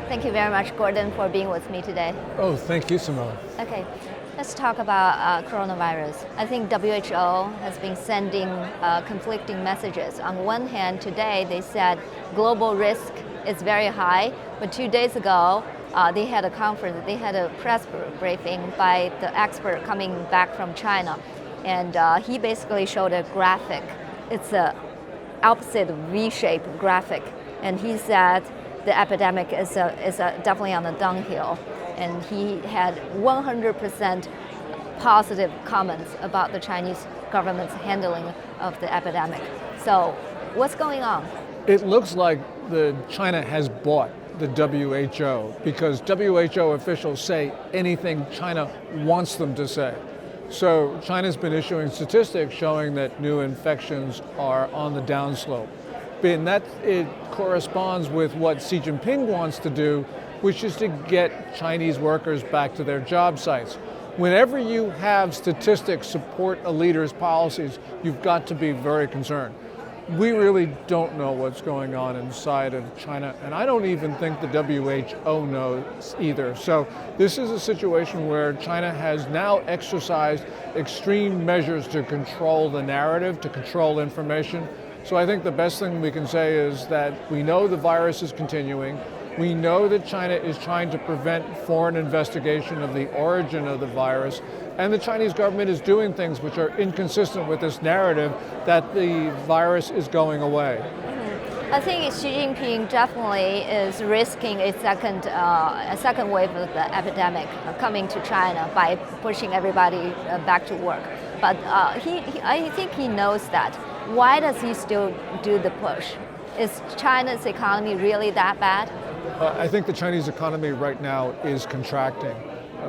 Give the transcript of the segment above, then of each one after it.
Thank you very much, Gordon, for being with me today. Oh, thank you, Simone. Okay, let's talk about coronavirus. I think WHO has been sending conflicting messages. On one hand, today they said global risk is very high, but 2 days ago, they had a conference, they had a press briefing by the expert coming back from China. And he basically showed a graphic. It's a opposite V-shaped graphic. And he said the epidemic is definitely on the downhill. And he had 100% positive comments about the Chinese government's handling of the epidemic. So what's going on? It looks like China has bought the WHO because WHO officials say anything China wants them to say. So China's been issuing statistics showing that new infections are on the downslope. And that it corresponds with what Xi Jinping wants to do, which is to get Chinese workers back to their job sites. Whenever you have statistics support a leader's policies, you've got to be very concerned. We really don't know what's going on inside of China, and I don't even think the WHO knows either. So this is a situation where China has now exercised extreme measures to control the narrative, to control information. So I think the best thing we can say is that we know the virus is continuing. We know that China is trying to prevent foreign investigation of the origin of the virus, and the Chinese government is doing things which are inconsistent with this narrative that the virus is going away. I think Xi Jinping definitely is risking a second wave of the epidemic coming to China by pushing everybody back to work. But I think he knows that. Why does he still do the push? Is China's economy really that bad? I think the Chinese economy right now is contracting.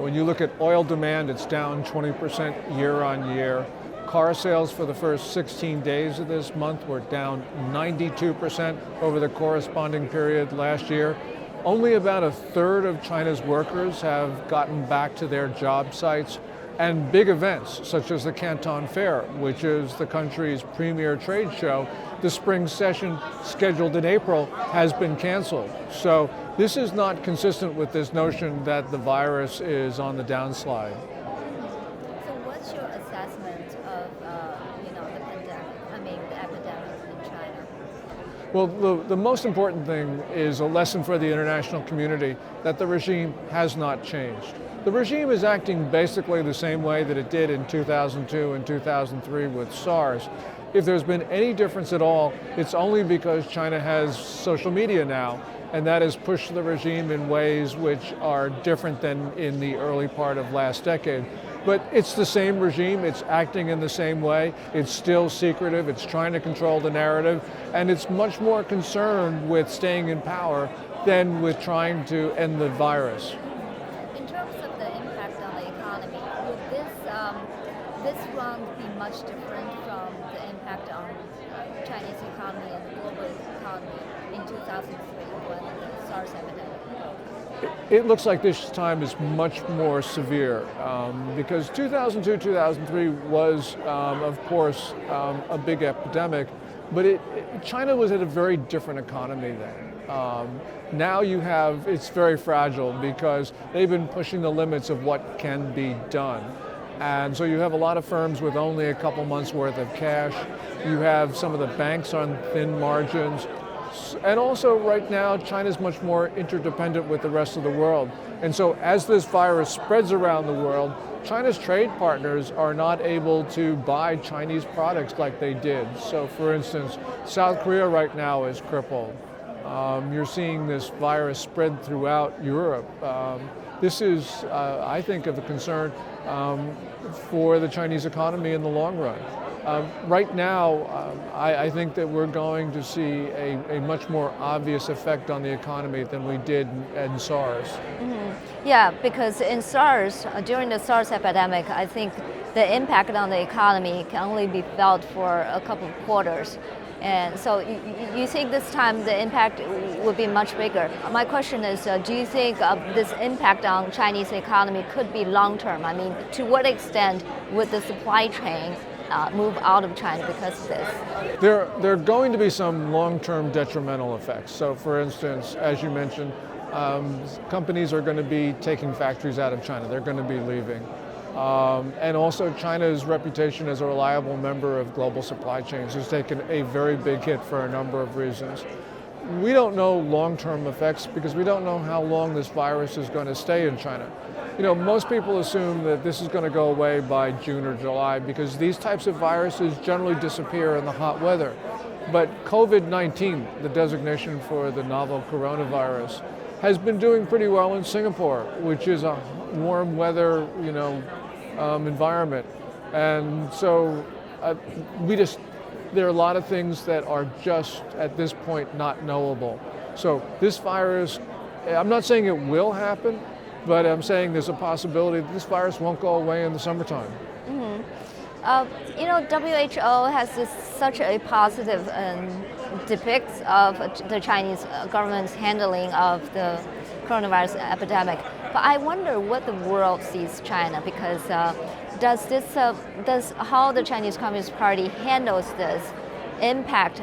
When you look at oil demand, it's down 20% year on year. Car sales for the first 16 days of this month were down 92% over the corresponding period last year. Only about a third of China's workers have gotten back to their job sites. And big events, such as the Canton Fair, which is the country's premier trade show, the spring session scheduled in April has been canceled. So this is not consistent with this notion that the virus is on the downslide. So what's your assessment of the epidemic in China? Well, the most important thing is a lesson for the international community that the regime has not changed. The regime is acting basically the same way that it did in 2002 and 2003 with SARS. If there's been any difference at all, it's only because China has social media now, and that has pushed the regime in ways which are different than in the early part of last decade. But it's the same regime, it's acting in the same way, it's still secretive, it's trying to control the narrative, and it's much more concerned with staying in power than with trying to end the virus. In terms of the impact on the economy, would this round be much different from the impact on Chinese economy and the global economy in 2003 when the SARS epidemic? It looks like this time is much more severe because 2002, 2003 was, of course, a big epidemic, but China was at a very different economy then. Now it's very fragile because they've been pushing the limits of what can be done. And so you have a lot of firms with only a couple months worth of cash. You have some of the banks on thin margins. And also right now, China's much more interdependent with the rest of the world. And so as this virus spreads around the world, China's trade partners are not able to buy Chinese products like they did. So for instance, South Korea right now is crippled. You're seeing this virus spread throughout Europe. This is, I think, of a concern for the Chinese economy in the long run. Right now, I think that we're going to see a much more obvious effect on the economy than we did in SARS. Mm-hmm. Yeah, because in SARS, during the SARS epidemic, I think the impact on the economy can only be felt for a couple of quarters. And so you think this time the impact would be much bigger. My question is, do you think this impact on Chinese economy could be long-term? I mean, to what extent would the supply chain move out of China because of this? There are going to be some long-term detrimental effects. So for instance, as you mentioned, Companies are going to be taking factories out of China. They're going to be leaving. And also China's reputation as a reliable member of global supply chains has taken a very big hit for a number of reasons. We don't know long-term effects because we don't know how long this virus is going to stay in China. Most people assume that this is going to go away by June or July because these types of viruses generally disappear in the hot weather. But COVID-19, the designation for the novel coronavirus, has been doing pretty well in Singapore, which is a warm weather, environment. And so there are a lot of things that are just at this point not knowable. So this virus, I'm not saying it will happen, but I'm saying there's a possibility that this virus won't go away in the summertime. Mm-hmm. WHO has such a positive depicts of the Chinese government's handling of the coronavirus epidemic. But I wonder what the world sees China, because does how the Chinese Communist Party handles this impact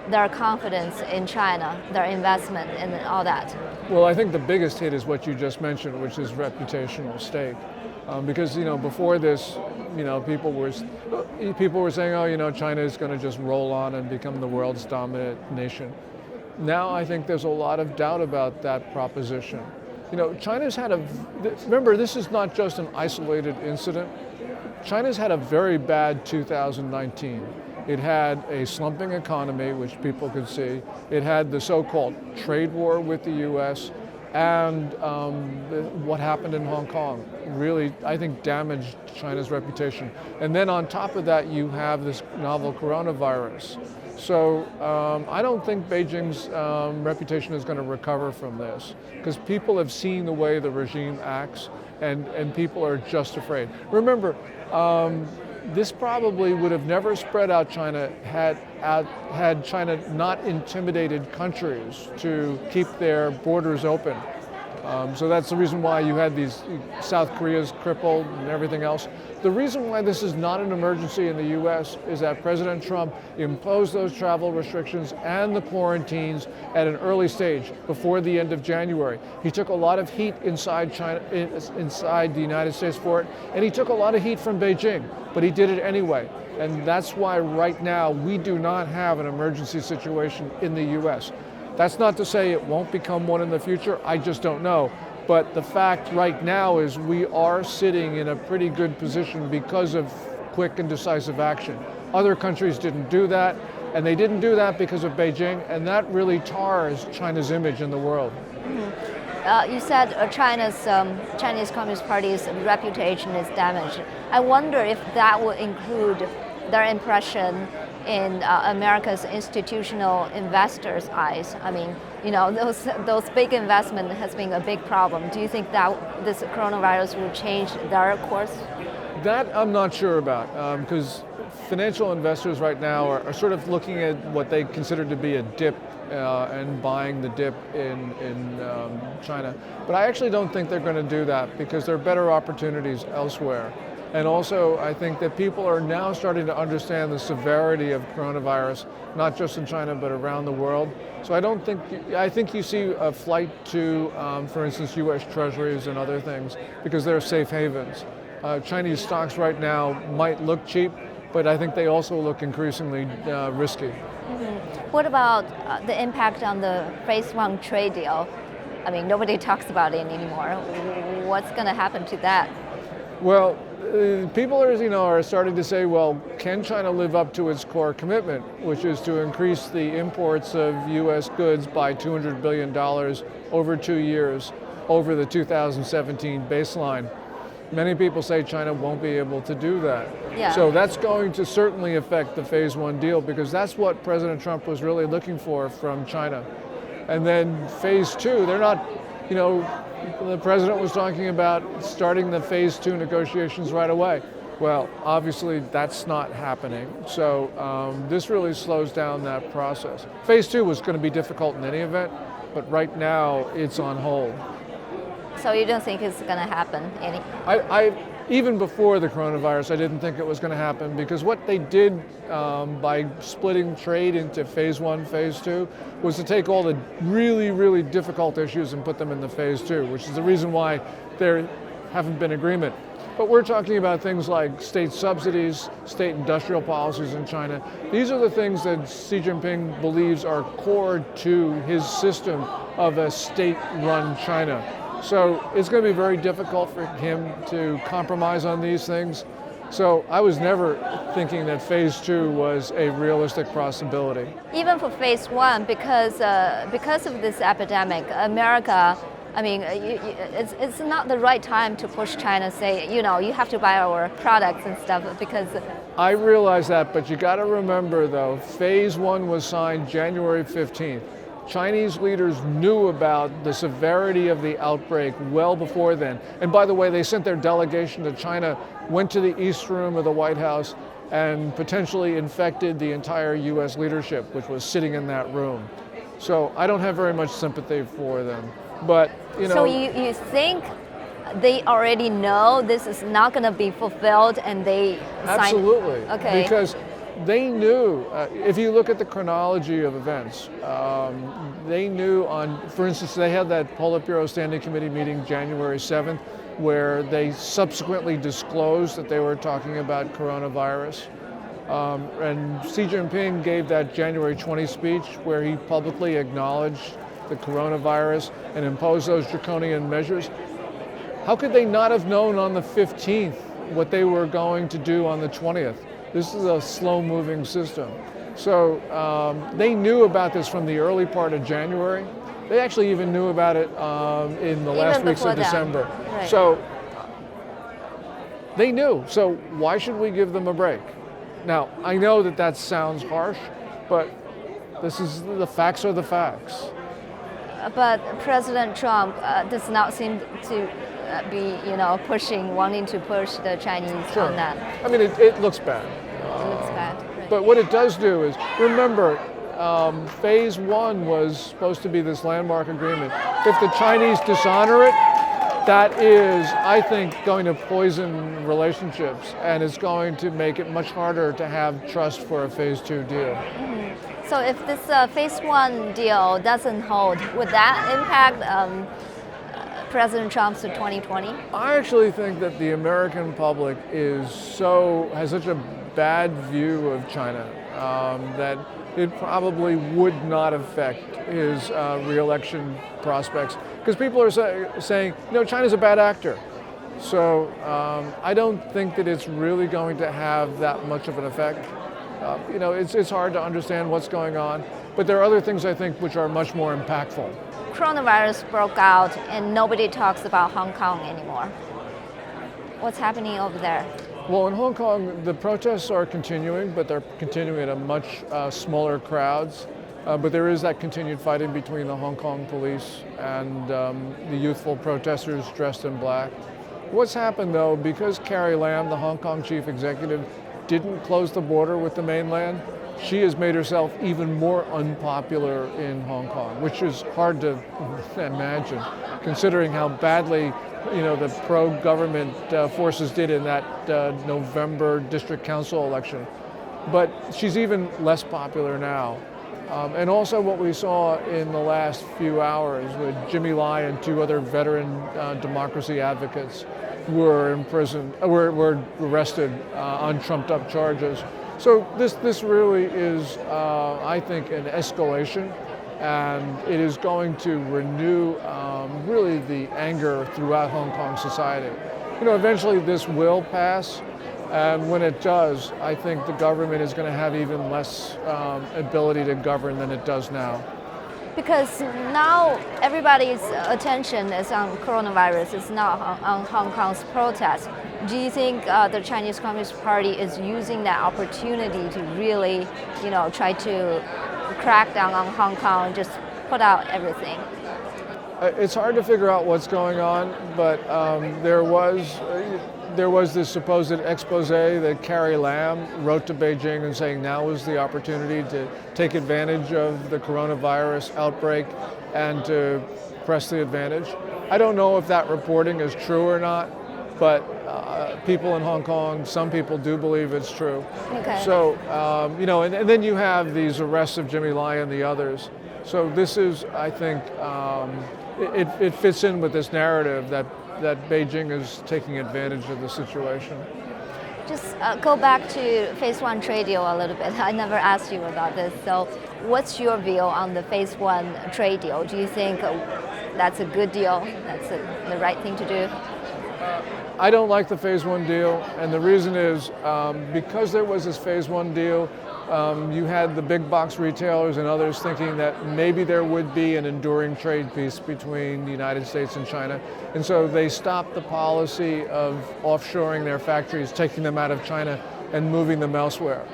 their confidence in China, their investment and all that? Well, I think the biggest hit is what you just mentioned, which is reputational stake. Because before this, people were saying, China is going to just roll on and become the world's dominant nation. Now I think there's a lot of doubt about that proposition. China's had remember, this is not just an isolated incident. China's had a very bad 2019. It had a slumping economy, which people could see. It had the so-called trade war with the US, and what happened in Hong Kong really, I think, damaged China's reputation. And then on top of that, you have this novel coronavirus. So I don't think Beijing's reputation is going to recover from this, because people have seen the way the regime acts, and people are just afraid. Remember, this probably would have never spread out China had China not intimidated countries to keep their borders open. So that's the reason why you had these South Korea's crippled and everything else. The reason why this is not an emergency in the US is that President Trump imposed those travel restrictions and the quarantines at an early stage before the end of January. He took a lot of heat inside China, inside the United States for it, and he took a lot of heat from Beijing, but he did it anyway. And that's why right now we do not have an emergency situation in the US. That's not to say it won't become one in the future, I just don't know. But the fact right now is we are sitting in a pretty good position because of quick and decisive action. Other countries didn't do that, and they didn't do that because of Beijing, and that really tars China's image in the world. Mm-hmm. You said Chinese Communist Party's reputation is damaged. I wonder if that will include their impression in America's institutional investors' eyes. I mean, those big investment has been a big problem. Do you think that this coronavirus will change their course? That I'm not sure about, because financial investors right now are sort of looking at what they consider to be a dip and buying the dip in China. But I actually don't think they're going to do that because there are better opportunities elsewhere. And also, I think that people are now starting to understand the severity of coronavirus, not just in China, but around the world. So I think you see a flight to, for instance, US treasuries and other things, because they're safe havens. Chinese stocks right now might look cheap, but I think they also look increasingly risky. Mm-hmm. What about the impact on the Phase 1 trade deal? I mean, nobody talks about it anymore. What's going to happen to that? Well, people are starting to say, well, can China live up to its core commitment, which is to increase the imports of U.S. goods by $200 billion over 2 years over the 2017 baseline? Many people say China won't be able to do that. Yeah. So that's going to certainly affect the Phase 1 deal, because that's what President Trump was really looking for from China. And then Phase 2, they're not, the president was talking about starting the Phase 2 negotiations right away. Well, obviously that's not happening. So this really slows down that process. Phase 2 was going to be difficult in any event, but right now it's on hold. So you don't think it's going to happen? even before the coronavirus, I didn't think it was going to happen, because what they did by splitting trade into phase one, phase two, was to take all the really, really difficult issues and put them into phase two, which is the reason why there haven't been agreement. But we're talking about things like state subsidies, state industrial policies in China. These are the things that Xi Jinping believes are core to his system of a state-run China. So it's going to be very difficult for him to compromise on these things. So I was never thinking that phase two was a realistic possibility. Even for phase one, because of this epidemic, America, I mean, it's not the right time to push China, say, you have to buy our products and stuff, because... I realize that, but you got to remember, though, phase one was signed January 15th. Chinese leaders knew about the severity of the outbreak well before then. And by the way, they sent their delegation to China, went to the East Room of the White House, and potentially infected the entire US leadership, which was sitting in that room. So I don't have very much sympathy for them. But, So you think they already know this is not going to be fulfilled, and they Absolutely. Okay. Because they knew, if you look at the chronology of events, they knew for instance, they had that Politburo Standing Committee meeting January 7th, where they subsequently disclosed that they were talking about coronavirus. And Xi Jinping gave that January 20 speech where he publicly acknowledged the coronavirus and imposed those draconian measures. How could they not have known on the 15th what they were going to do on the 20th? This is a slow-moving system. So they knew about this from the early part of January. They actually even knew about it in the last weeks of December. Right. So they knew. So why should we give them a break? Now, I know that sounds harsh, but the facts are the facts. But President Trump does not seem to be, wanting to push the Chinese on that. I mean, it looks bad. It looks bad. Right. But what it does do is, remember, phase one was supposed to be this landmark agreement. If the Chinese dishonor it, that is, I think, going to poison relationships, and it's going to make it much harder to have trust for a phase two deal. Mm-hmm. So if this phase one deal doesn't hold, would that impact President Trump's 2020? I actually think that the American public has such a bad view of China that it probably would not affect his re-election prospects, because people are saying, China's a bad actor. So I don't think that it's really going to have that much of an effect. It's hard to understand what's going on, but there are other things, I think, which are much more impactful. Coronavirus broke out and nobody talks about Hong Kong anymore. What's happening over there? Well, in Hong Kong, the protests are continuing, but they're continuing at a much smaller crowds. But there is that continued fighting between the Hong Kong police and the youthful protesters dressed in black. What's happened, though, because Carrie Lam, the Hong Kong chief executive, didn't close the border with the mainland, she has made herself even more unpopular in Hong Kong, which is hard to imagine, considering how badly the pro-government forces did in that November district council election. But she's even less popular now. And also what we saw in the last few hours with Jimmy Lai and two other veteran democracy advocates were arrested on trumped-up charges. So this really is, I think, an escalation, and it is going to renew really the anger throughout Hong Kong society. Eventually this will pass, and when it does, I think the government is going to have even less ability to govern than it does now. Because now everybody's attention is on coronavirus, it's not on Hong Kong's protest. Do you think the Chinese Communist Party is using that opportunity to really, try to crack down on Hong Kong and just put out everything? It's hard to figure out what's going on, but there was this supposed expose that Carrie Lam wrote to Beijing and saying now is the opportunity to take advantage of the coronavirus outbreak and to press the advantage. I don't know if that reporting is true or not, but people in Hong Kong, some people do believe it's true. Okay. So, and then you have these arrests of Jimmy Lai and the others. So this is, I think, it fits in with this narrative that Beijing is taking advantage of the situation. Just go back to phase one trade deal a little bit. I never asked you about this. So what's your view on the phase one trade deal? Do you think that's a good deal? That's the right thing to do? I don't like the phase one deal, and the reason is because there was this phase one deal, you had the big box retailers and others thinking that maybe there would be an enduring trade peace between the United States and China. And so they stopped the policy of offshoring their factories, taking them out of China and moving them elsewhere.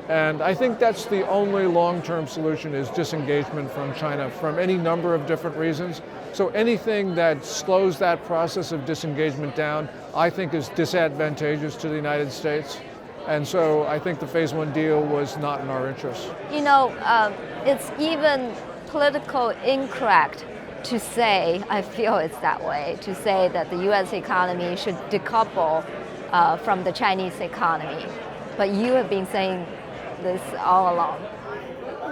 And I think that's the only long-term solution, is disengagement from China from any number of different reasons. So anything that slows that process of disengagement down, I think is disadvantageous to the United States. And so I think the phase one deal was not in our interest. It's even political incorrect to say, I feel it's that way, to say that the US economy should decouple from the Chinese economy. But you have been saying this all along.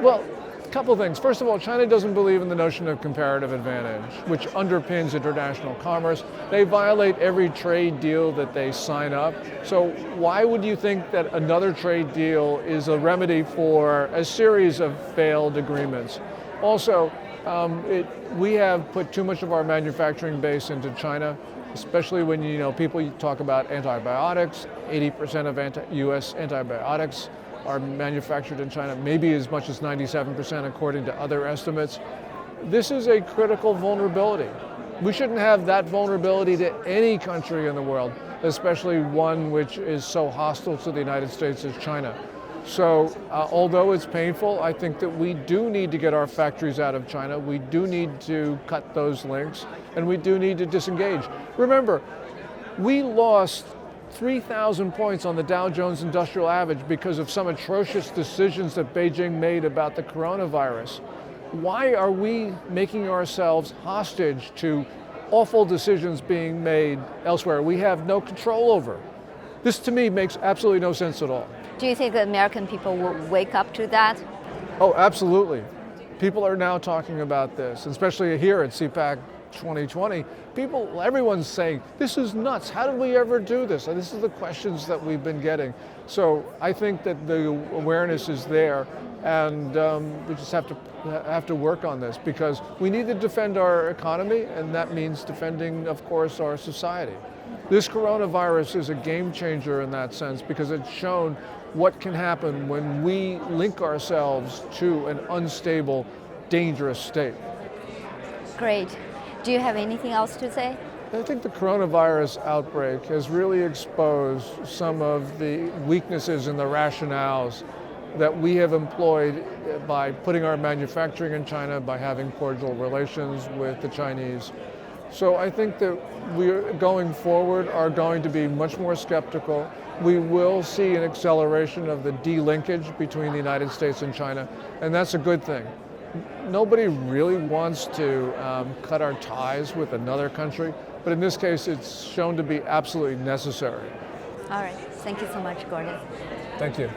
Well, a couple things. First of all, China doesn't believe in the notion of comparative advantage, which underpins international commerce. They violate every trade deal that they sign up. So why would you think that another trade deal is a remedy for a series of failed agreements? Also, we have put too much of our manufacturing base into China, especially when people talk about antibiotics. 80% of US antibiotics are manufactured in China, maybe as much as 97% according to other estimates. This is a critical vulnerability. We shouldn't have that vulnerability to any country in the world, especially one which is so hostile to the United States as China. So although it's painful, I think that we do need to get our factories out of China. We do need to cut those links, and we do need to disengage. Remember, we lost 3,000 points on the Dow Jones Industrial Average because of some atrocious decisions that Beijing made about the coronavirus. Why are we making ourselves hostage to awful decisions being made elsewhere we have no control over? This, to me, makes absolutely no sense at all. Do you think the American people will wake up to that? Oh, absolutely. People are now talking about this, especially here at CPAC2020. Everyone's saying, this is nuts. How did we ever do this? And this is the questions that we've been getting. So I think that the awareness is there, and we just have to work on this, because we need to defend our economy, and that means defending, of course, our society. This coronavirus is a game changer in that sense, because it's shown what can happen when we link ourselves to an unstable, dangerous state. Great. Do you have anything else to say? I think the coronavirus outbreak has really exposed some of the weaknesses in the rationales that we have employed by putting our manufacturing in China, by having cordial relations with the Chinese. So I think that we, going forward, are going to be much more skeptical. We will see an acceleration of the delinkage between the United States and China, and that's a good thing. Nobody really wants to cut our ties with another country, but in this case, it's shown to be absolutely necessary. All right. Thank you so much, Gordon. Thank you.